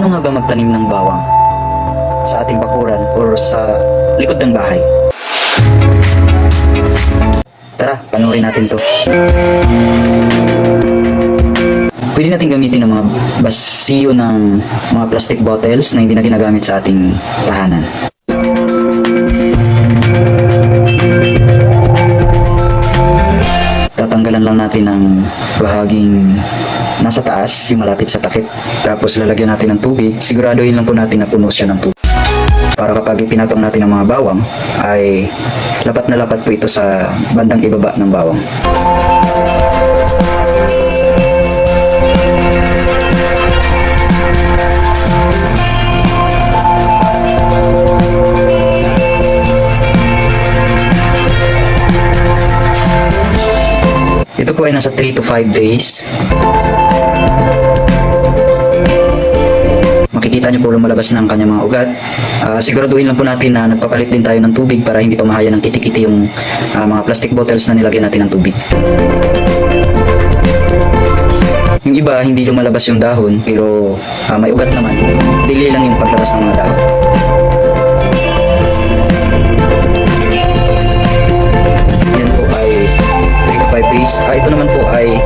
Paano nga ba magtanim ng bawang sa ating bakuran or sa likod ng bahay? Tara, panoorin natin to. Pwede natin gamitin ng mga basiyo ng mga plastic bottles na hindi na ginagamit sa ating tahanan. Tatanggalan lang natin ng bahaging nasa taas, yung malapit sa takip. Tapos lalagyan natin ng tubig. Siguraduhin lang po natin na puno siya ng tubig. Para kapag ipinatong natin ang mga bawang, ay lapat na lapat po ito sa bandang ibaba ng bawang. Ito po ay nasa 3 to 5 days. Makikita nyo po lumalabas ng kanyang mga ugat. Siguraduhin lang po natin na nagpapalit din tayo ng tubig para hindi pa mahaya ng kiti-kiti yung mga plastic bottles na nilagyan natin ng tubig. Yung iba hindi lumalabas yung dahon pero may ugat naman. Dili lang yung paglabas ng mga dahon. Yan po ay 3 to 5 days. Ito naman po ay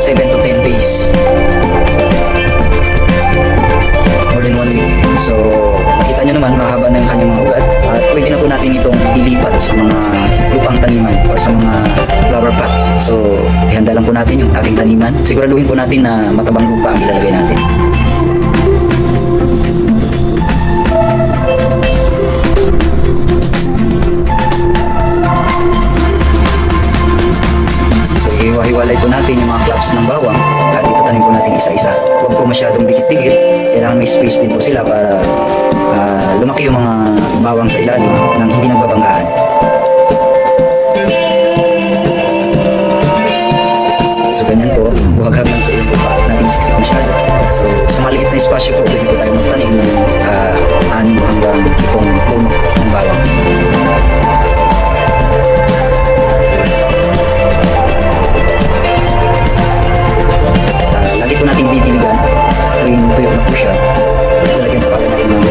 7 to 10 days. More than 1 week. So, nakita nyo naman, mahaba na yung kanyang mga ugat. At pwede na po natin itong ilipat sa mga lupang taniman or sa mga flower pot. So, ihanda lang po natin yung ating taniman. Siguraduhin po natin na matabang lupa ang ilalagay natin. So, ihiwa-hiwalay po natin yung mga clumps ng bawang at itatanim po natin isa-isa. Huwag po masyadong dikit-dikit. Kailangan may space din po sila para lumaki yung mga bawang sa ilalim nang hindi nagbabanggaan. So ganyan po, buhaghag lang po yung lupa at natin siksik masyado. So sa maliit na espasyo po, pwede po tayo magtanim ng 6 hanggang 7 puno ng bawang. Lagi po natin didiligan tuwing tuyo na po siya. Lagyan po agad natin ng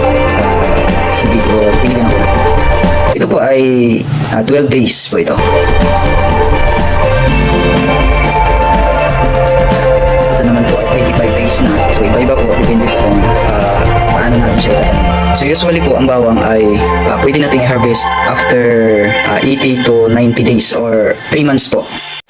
tubig o diligan na po natin. Ito po ay 12 days po ito. Ito naman po ay 25 days na. So iba-iba po, depende po kung paano natin siya tatanim. So usually po ang bawang ay pwede natin i-harvest after 80 to 90 days or 3 months po.